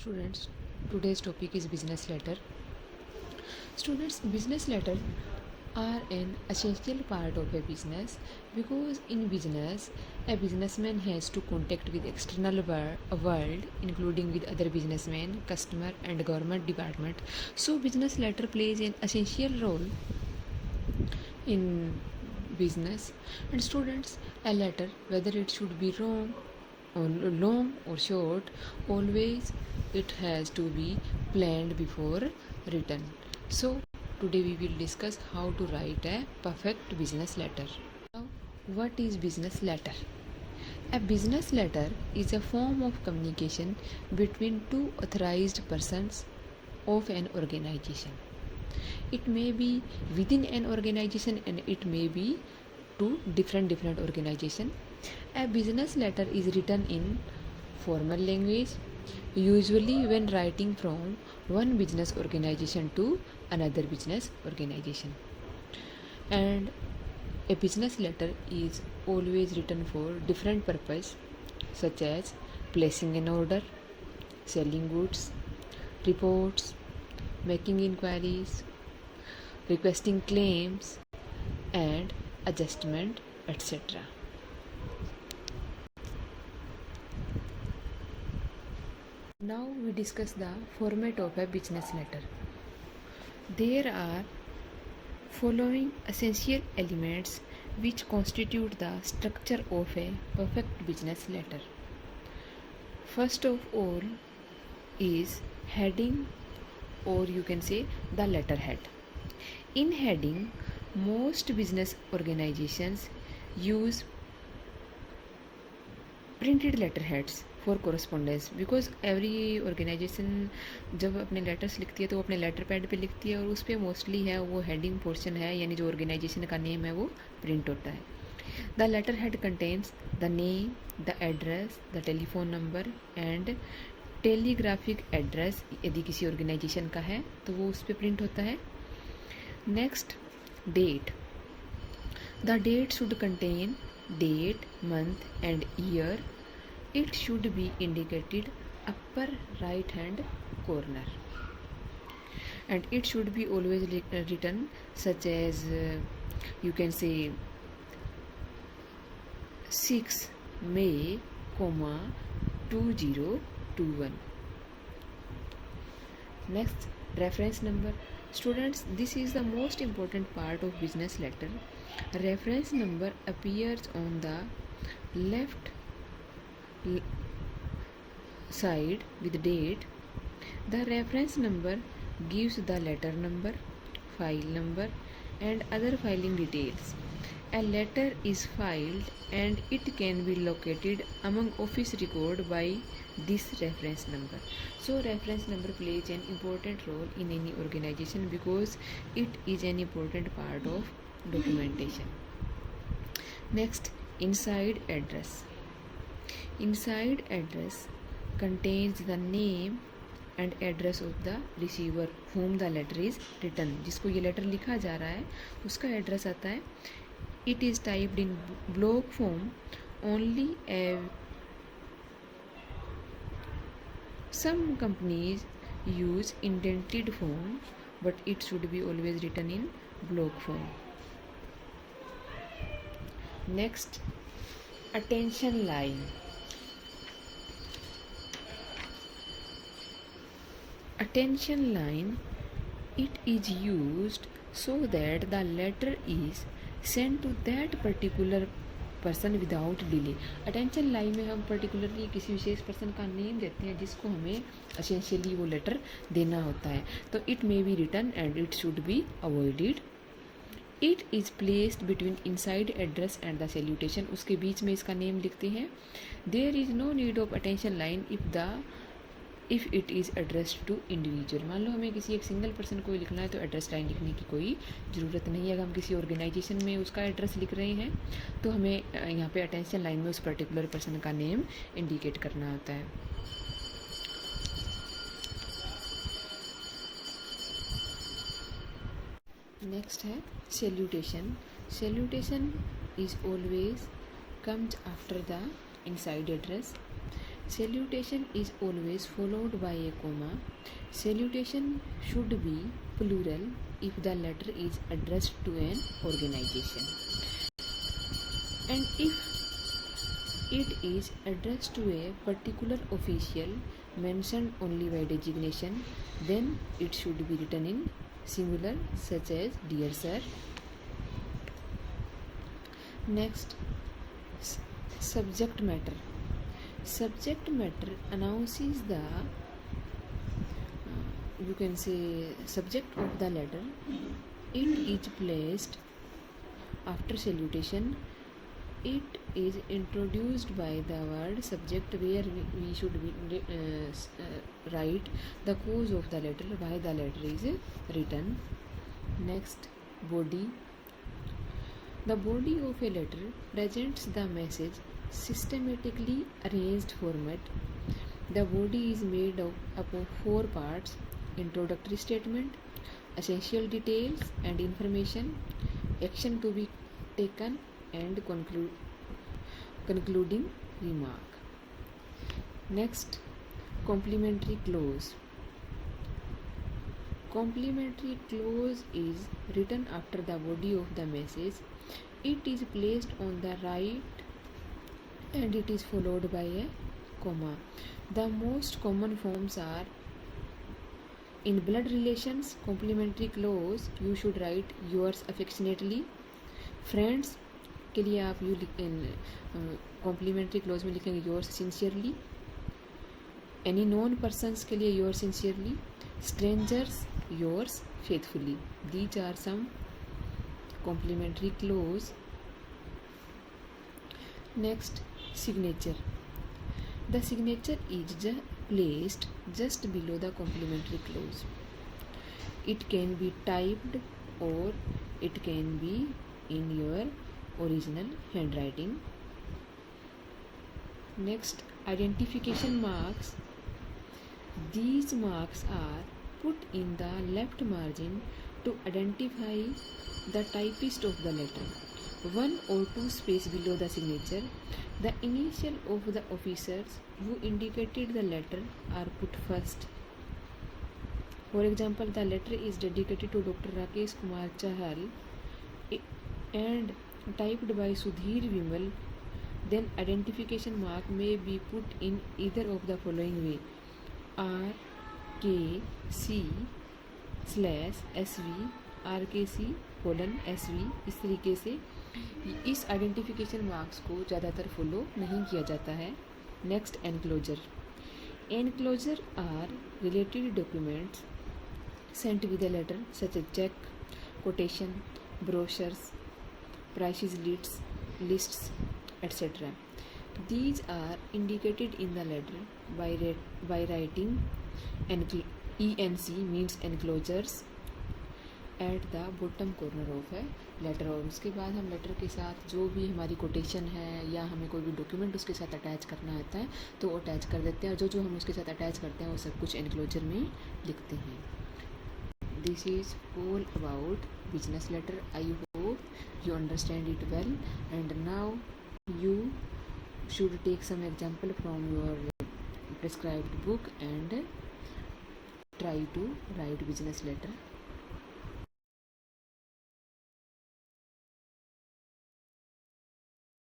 Students, today's topic is business letter. Students, business letter are an essential part of a business because in business, a businessman has to contact with external world, including with other businessmen, customer, and government department. So, business letter plays an essential role in business. And students, a letter, whether it should be long or short, always it has to be planned before written. So today we will discuss how to write a perfect business letter. Now, what is business letter? A business letter is a form of communication between two authorized persons of an organization. It may be within an organization and it may be to different organization. A business letter is written in formal language, usually when writing from one business organization to another business organization. And a business letter is always written for different purpose, such as placing an order, selling goods, reports, making inquiries, requesting claims, and adjustment, etc. Now we discuss the format of a business letter. There are following essential elements which constitute the structure of a perfect business letter. First of all is heading, or you can say the letterhead. In heading, most business organizations use printed letterheads for correspondence because every organization जब अपने letters लिखती है तो वो अपने letter pad पे लिखती है और उस पर मोस्टली है वो हेडिंग पोर्शन है, यानी जो ऑर्गेनाइजेशन का नेम है वो प्रिंट होता है. The letterhead contains the name, the address, the telephone number and telegraphic address. यदि किसी ऑर्गेनाइजेशन का है तो वो उस पर प्रिंट होता है. Next, date. The date should contain date, month and year. It should be indicated upper right hand corner, and it should be always written such as you can say 6 May, 2021. Next, reference number. Students, this is the most important part of business letter. Reference number appears on the left side with date. The reference number gives the letter number, file number and other filing details. A letter is filed and it can be located among office record by this reference number. So reference number plays an important role in any organization because it is an important part of documentation. Next, inside address. Inside address contains the name and address of the receiver whom the letter is written. जिसको ये letter लिखा जा रहा है उसका address आता है. It is typed in block form only. Some companies use indented form, but it should be always written in block form. Next, attention line. Attention line, it is used so that the letter is sent to that particular person without delay. Attention line में हम particularly किसी विशेष person का name देते हैं जिसको हमें essentially वो letter देना होता है. तो it may be written and it should be avoided. It is placed between inside address and the salutation. उसके बीच में इसका नेम लिखते हैं. There is no need of attention line if it is addressed to individual. मान लो हमें किसी एक सिंगल पर्सन को लिखना है तो एड्रेस लाइन लिखने की कोई ज़रूरत नहीं है. अगर हम किसी ऑर्गेनाइजेशन में उसका एड्रेस लिख रहे हैं तो हमें यहाँ पे अटेंशन लाइन में उस पर्टिकुलर पर्सन का नेम इंडिकेट करना होता है. नेक्स्ट है salutation. Salutation is always comes after the inside address. Salutation is always followed by a comma. Salutation should be plural if the letter is addressed to an organization, and if it is addressed to a particular official mentioned only by designation, then it should be written in singular, such as dear sir. Next, subject matter. Subject matter announces the you can say subject of the letter. It is placed after salutation. It is introduced by the word subject, where we should write the cause of the letter, why the letter is written. Next, body. The body of a letter presents the message systematically arranged format. The body is made up of 4 parts: introductory statement, essential details and information, action to be taken, and concluding remark. Next, complementary clause. Complementary clause is written after the body of the message. It is placed on the right and it is followed by a comma. The most common forms are: in blood relations, complementary clause you should write yours affectionately. Friends के लिए आप you complimentary close में लिखेंगे yours sincerely. Any known persons के लिए yours sincerely. Strangers yours faithfully. These are some complimentary close. Next, signature. The signature is placed just below the complementary clause. It can be typed or it can be in your original handwriting. Next, identification marks. These marks are put in the left margin to identify the typist of the letter. 1 or 2 spaces below the signature, the initial of the officers who indicated the letter are put first. For example, the letter is dedicated to Dr. Rakesh Kumar Chahal and typed by Sudhir Vimal. Then identification mark may be put in either of the following way: RKC/SV, RKC:SV. इस तरीके से इस identification marks को ज़्यादातर follow नहीं किया जाता है. Next, enclosure. Enclosure are related documents sent with a letter such as check, quotation, brochures, prices lists, etc. These are indicated in the letter by writing ENC means enclosures at the bottom corner of है letter. और उसके बाद हम letter के साथ जो भी हमारी कोटेशन है या हमें कोई भी डॉक्यूमेंट उसके साथ अटैच करना आता है तो वो अटैच कर देते हैं, और जो हम उसके साथ अटैच करते हैं वो सब कुछ एनक्लोजर में लिखते हैं. This is all about business letter. I hope you understand it well and now you should take some example from your prescribed book and try to write business letter.